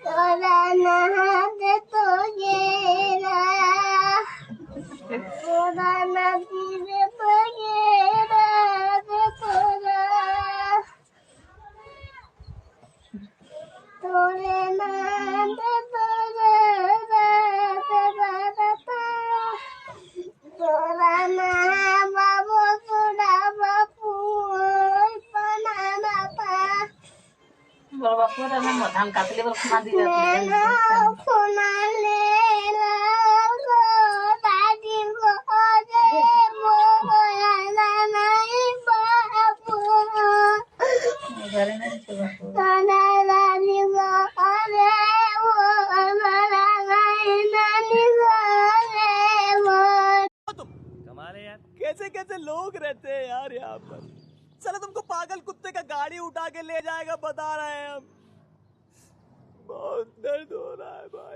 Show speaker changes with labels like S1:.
S1: তোরা না হাতে তো গেরা তোরা না দিলে তো গেরা তোরা তোরে না দে তোরা তোরা না বাবু তোরা বাপু বানানা পা
S2: বড় বাপু ধান কাটলে ক্ষমা দিয়ে
S1: ফোনালে
S2: ঘরে না বাপু
S3: कमाल है यार, कैसे कैसे लोग रहते हैं यार यहाँ पर। साला तुमको पागल कुत्ते का गाड़ी उठा के ले जाएगा बता रहे हैं हम। बहुत दर्द हो रहा है भाई।